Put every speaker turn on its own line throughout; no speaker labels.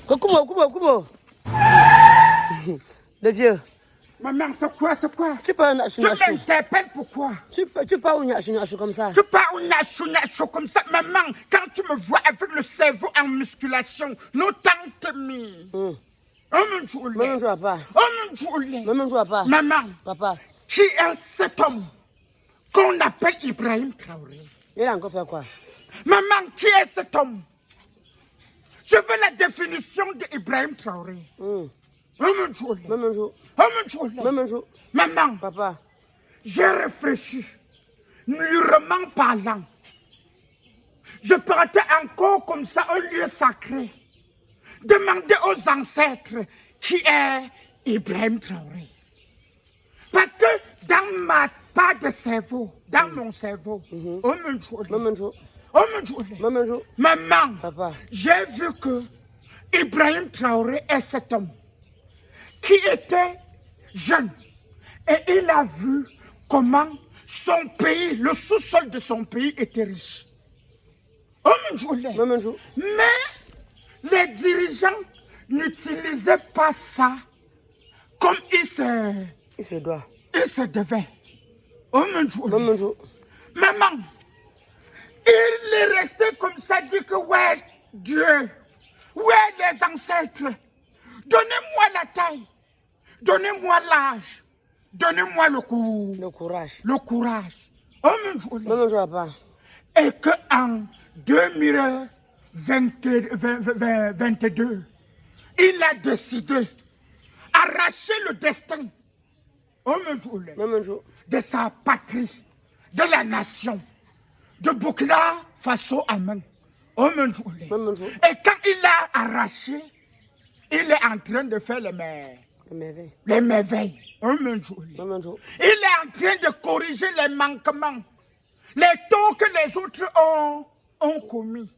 Comment? Le vieux.
Maman, c'est quoi?
Tu parles
Tu m'interpelles pourquoi?
Tu parles comme ça.
Tu parles comme ça, maman. Quand tu me vois avec le cerveau en musculation, nous t'entendons.
Maman ne joue pas.
Maman,
Papa.
Qui est cet homme qu'on appelle Ibrahim Traoré?
Il a encore fait quoi?
Maman, qui est cet homme? Je veux la définition d'Ibrahim Traoré. Maman,
Papa.
j'ai réfléchi, mûrement parlant. Je partais encore comme ça au lieu sacré. Demander aux ancêtres qui est Ibrahim Traoré. Parce que dans ma part de cerveau, dans mon cerveau, maman,
Papa.
j'ai vu que Ibrahim Traoré est cet homme qui était jeune et il a vu comment son pays, le sous-sol de son pays était riche. Mais les dirigeants n'utilisaient pas ça comme il se devait. Maman, il est resté comme ça, dit que ouais, Dieu, ouais, les ancêtres, donnez-moi la taille, donnez-moi l'âge, donnez-moi le courage. Et qu'en 2022, il a décidé d'arracher le destin de sa patrie, de la nation, de Burkina Faso à main. Et quand il l'a arraché, il est en train de faire les merveilles. Il est en train de corriger les manquements, les torts que les autres ont commis.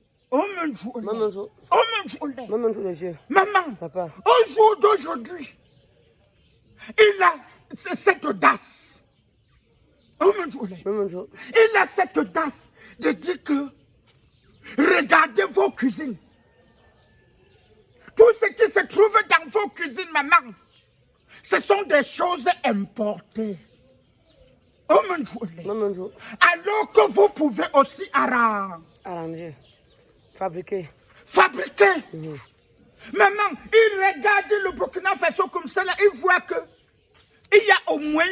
Maman,
Papa.
au jour d'aujourd'hui, il a cette audace. Il a cette audace de dire que regardez vos cuisines. Tout ce qui se trouve dans vos cuisines, maman, ce sont des choses importées. Alors que vous pouvez aussi
arranger, fabriquer.
Maman, il regarde le Burkina Faso comme ça, là, il voit que il y a au moins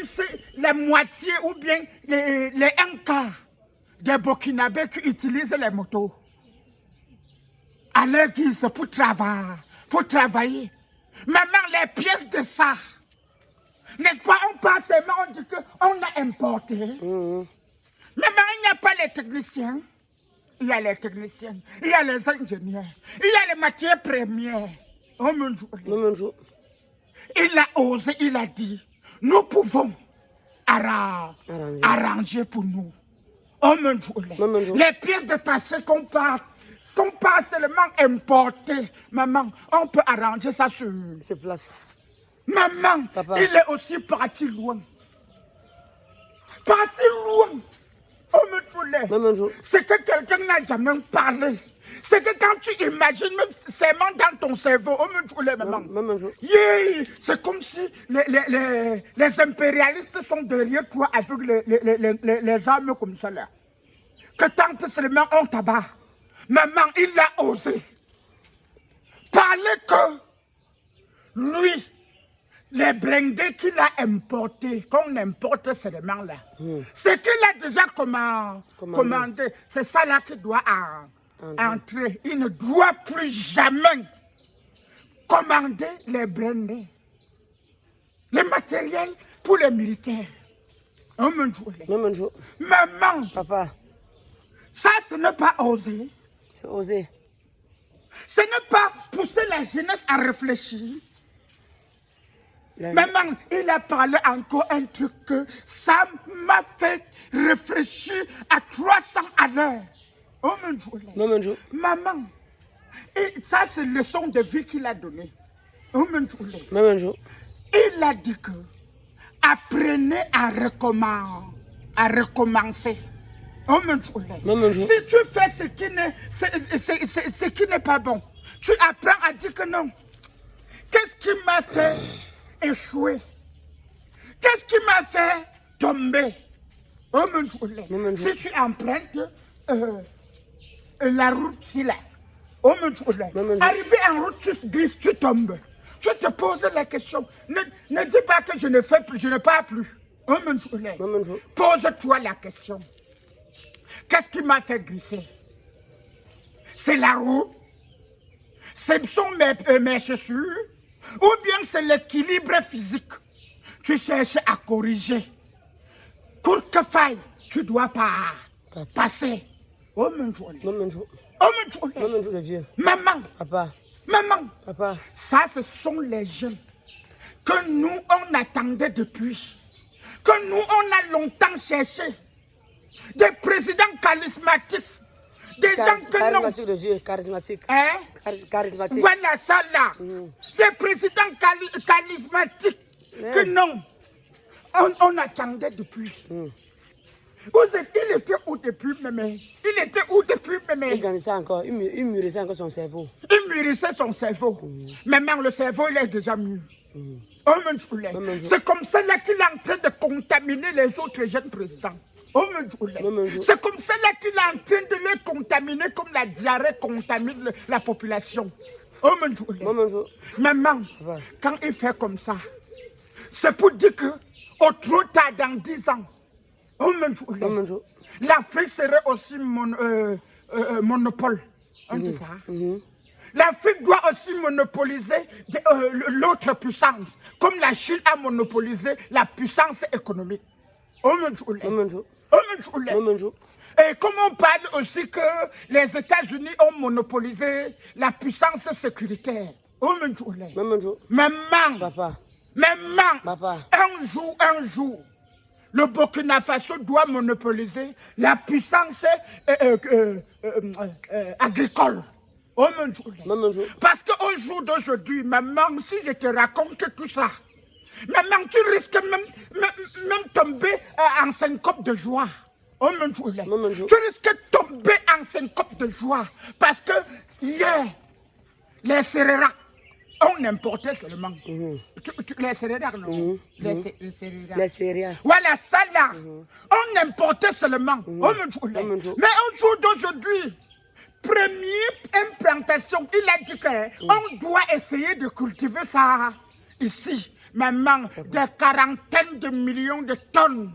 la moitié ou bien les un quart des Burkinabés qui utilisent les motos à leur guise pour travailler. Maman, les pièces de ça, n'est-ce pas, on passe seulement, on dit qu'on a importé. Maman, il n'y a pas les techniciens. Il y a les techniciens, il y a les ingénieurs, il y a les matières premières. Il a osé, il a dit, nous pouvons arranger pour nous. Les pièces détachées qu'on passe seulement importer, maman, on peut arranger ça sur
place.
Maman,
Papa.
Il est aussi parti loin. C'est que quelqu'un n'a jamais parlé. C'est que quand tu imagines, même seulement dans ton cerveau, c'est comme si les impérialistes sont derrière toi avec les armes comme ça là. Que tant seulement on tabac. Maman, il a osé parler que lui, les blindés qu'il a importés, qu'on importe seulement là, c'est qu'il a déjà commandé. C'est ça là qui doit entrer. Il ne doit plus jamais commander les blindés, les matériels pour les militaires. Maman,
Papa.
Ça, ce n'est pas oser.
C'est oser.
Ce n'est pas pousser la jeunesse à réfléchir. Maman, il a parlé encore un truc que ça m'a fait réfléchir à 300 à l'heure. Maman, et ça c'est le leçon de vie qu'il a donné. Il a dit que apprenez à recommencer. Oh mon Dieu.
Maman,
Si tu fais ce qui n'est pas bon, tu apprends à dire que non. Qu'est-ce qui m'a fait échouer? Qu'est-ce qui m'a fait tomber? Oh mon Dieu. Si tu empruntes la route ici là, oh mon Dieu. Arrivé en route, tu glisses, tu tombes. Tu te poses la question. Ne dis pas que je ne fais plus, je ne pars plus. Oh mon Dieu. Pose-toi la question. Qu'est-ce qui m'a fait glisser? C'est la roue? Ce sont mes chaussures? Ou bien c'est l'équilibre physique? Tu cherches à corriger. Court que faille, tu dois pas passer. Oh mon Dieu. Oh mon Dieu.
le vieux.
Maman.
Papa.
Maman.
Papa.
Ça, ce sont les jeunes que nous, on attendait depuis. Que nous, on a longtemps cherché. Des présidents charismatiques. Des gens que non.
Charismatique, le vieux. Charismatique.
Hein?
Charismatique.
Voilà ça là. Des présidents charismatiques que non. On attendait depuis. Il était où depuis mémé? Il était où depuis mémé?
Il gagnait encore. Il mûrissait encore son cerveau.
Il mûrissait son cerveau. Maintenant, le cerveau, il est déjà mûr. Oh mon Dieu. C'est comme ça là qu'il est en train de contaminer les autres jeunes présidents. Oh mon Dieu. C'est comme ça là qu'il est en train de les contaminer comme la diarrhée contamine la population. Oh mon Dieu. Maman, quand il fait comme ça, c'est pour dire que au trop tard dans 10 ans, oh mon Dieu, l'Afrique serait aussi monopole. On dit ça. L'Afrique doit aussi monopoliser l'autre puissance, comme la Chine a monopolisé la puissance économique. Oh mon Dieu. Et comme on parle aussi que les États-Unis ont monopolisé la puissance sécuritaire. Oh mon Dieu. Maman.
Papa.
Maman.
Papa.
Un jour, le Burkina Faso doit monopoliser la puissance agricole. Oh mon Dieu. Parce qu'au jour d'aujourd'hui, maman, si je te raconte tout ça, maman, tu risques même tomber en syncope de joie. Oh mon Dieu. Tu risques de tomber en syncope de joie. Parce que hier, les Séreracs, on importait seulement. Les Séreracs, non? Les Séreracs. Voilà ça là. On importait seulement. Oh mon Dieu. Mais au jour d'aujourd'hui, première implantation, il a dit qu'on doit essayer de cultiver ça ici. Maman, des quarantaines de millions de tonnes.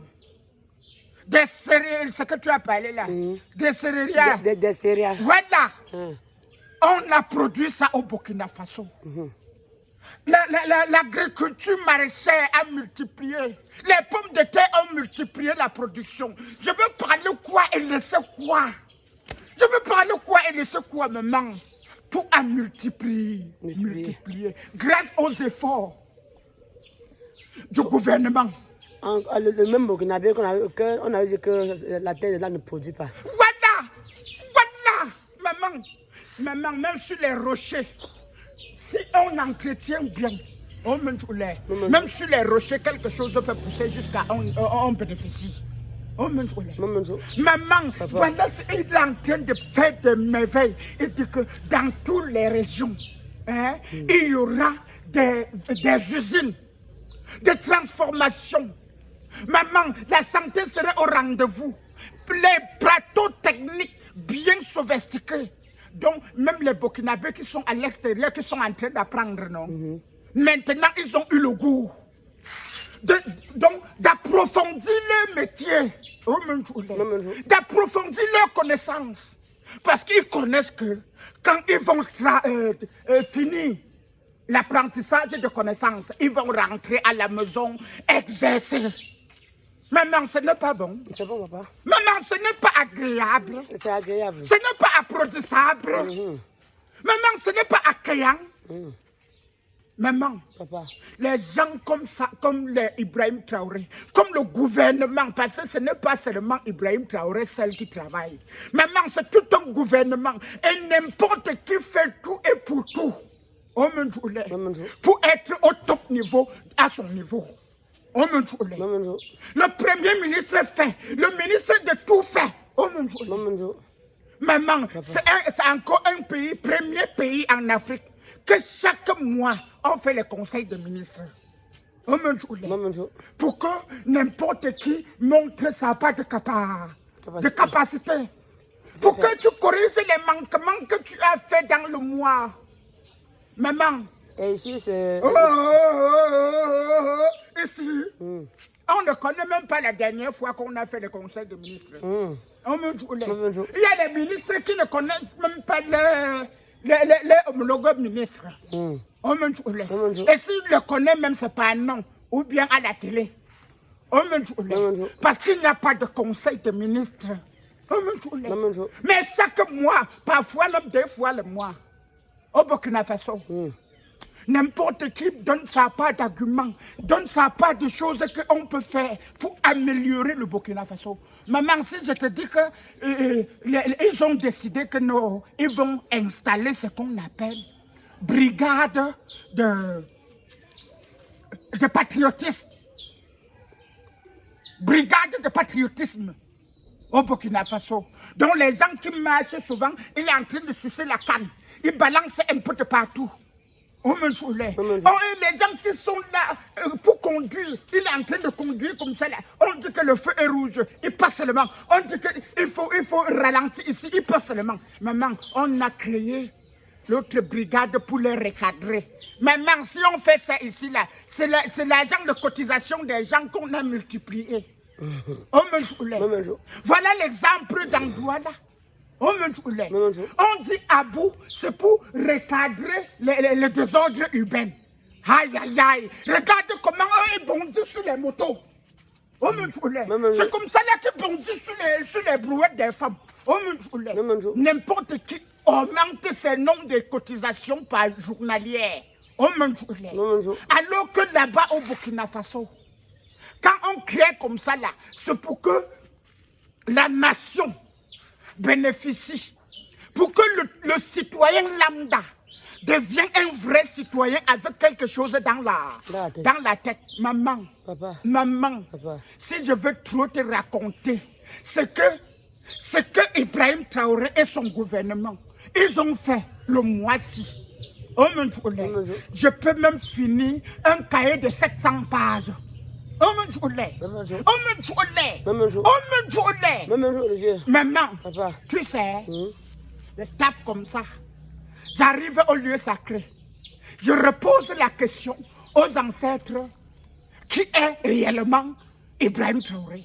Des céréales, ce que tu as parlé là. Des céréales.
Des céréales.
Voilà. On a produit ça au Burkina Faso. L'agriculture maraîchère a multiplié. Les pommes de terre ont multiplié la production. Je veux parler quoi et laisser quoi? Je veux parler quoi et laisser quoi, maman? Tout a multiplié. Grâce aux efforts du gouvernement.
Le même Burkinabé qu'on a dit que la terre de là ne produit pas.
Voilà, maman, même sur les rochers, si on entretient bien, même sur les rochers, quelque chose peut pousser jusqu'à on bénéficie. Oh mon Dieu. Maman, voilà ce qu'il est en train de faire des merveilles. Il dit que dans toutes les régions, il y aura des usines, des transformations. Maman, la santé serait au rendez-vous. Les plateaux techniques bien sophistiqués. Donc, même les Burkinabés qui sont à l'extérieur, qui sont en train d'apprendre, non? Maintenant, ils ont eu le goût d'approfondir leur métier. D'approfondir leurs connaissances. Parce qu'ils connaissent que quand ils vont finir l'apprentissage de connaissances, ils vont rentrer à la maison, exercer. Maman, ce n'est pas bon.
C'est bon, papa.
Maman, ce n'est pas agréable.
C'est agréable.
Ce n'est pas applaudissable. Maman, ce n'est pas accueillant. Maman,
papa.
Les gens comme ça, comme les Ibrahim Traoré, comme le gouvernement, parce que ce n'est pas seulement Ibrahim Traoré seul qui travaille. Maman, c'est tout un gouvernement. Et n'importe qui fait tout et pour tout. Oh mon Dieu. Pour être au top niveau, à son niveau. Oh mon Dieu. Le premier ministre fait, le ministre de tout fait. Oh Maman, c'est encore un pays, premier pays en Afrique, que chaque mois, on fait le conseil de ministres. Pour que n'importe qui montre sa part de capacité. Pour que tu corriges les manquements que tu as fait dans le mois. Maman.
Et ici, c'est...
Ici, on ne connaît même pas la dernière fois qu'on a fait le conseil de ministres. Il y a des ministres qui ne connaissent même pas les homologues ministres. Et s'ils le connaissent même, c'est pas un nom. Ou bien à la télé. Parce qu'il n'y a pas de conseil de ministres. Mais chaque mois, parfois même 2 fois le mois, au Burkina Faso, n'importe qui donne sa part d'arguments, donne sa part de choses qu'on peut faire pour améliorer le Burkina Faso. Maman, si je te dis qu'ils ont décidé que ils vont installer ce qu'on appelle brigade de patriotisme. Brigade de patriotisme au Burkina Faso. Donc les gens qui marchent souvent, ils sont en train de sucer la canne. Ils balancent un peu de partout. Les gens qui sont là pour conduire, il est en train de conduire comme ça là. On dit que le feu est rouge, il passe seulement. On dit qu'il faut ralentir ici, il passe seulement. Maman, on a créé l'autre brigade pour les recadrer. Maman, si on fait ça ici là, c'est l'argent de cotisation des gens qu'on a multiplié. Voilà l'exemple d'Andouala. On dit Abou, c'est pour recadrer les désordres urbains. Aïe, aïe, aïe. Regarde comment ils bondissent sur les motos. C'est comme ça là qu'ils bondissent sur les brouettes des femmes. N'importe qui augmente ses nombres de cotisations par journalière. Alors que là-bas au Burkina Faso, quand on crée comme ça là, c'est pour que la nation bénéficie, pour que le citoyen lambda devienne un vrai citoyen avec quelque chose dans la tête. Maman, si je veux trop te raconter, c'est que Ibrahim Traoré et son gouvernement, ils ont fait le mois-ci. Je peux même finir un cahier de 700 pages. Maman, tu sais, je tape comme ça. J'arrive au lieu sacré. Je repose la question aux ancêtres qui est réellement Ibrahim Traoré.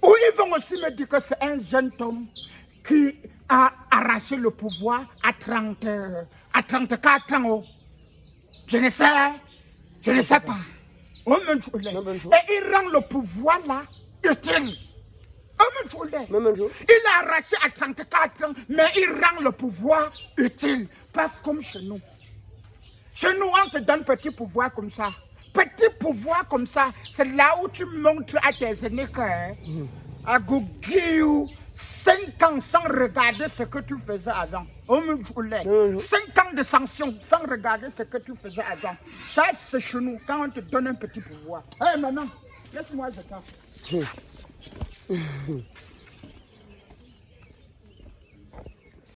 Ou ils vont aussi me dire que c'est un jeune homme qui a arraché le pouvoir à 34 ans. Je ne sais pas. Et il rend le pouvoir là utile. Il a arraché à 34 ans, mais il rend le pouvoir utile. Pas comme chez nous. Chez nous, on te donne petit pouvoir comme ça. Petit pouvoir comme ça, c'est là où tu montres à tes aînés que à Gouguiou, 5 ans sans regarder ce que tu faisais avant. 5 ans de sanctions sans regarder ce que tu faisais avant. Ça, c'est chez nous, quand on te donne un petit pouvoir. Hé, maman, laisse-moi, je t'en.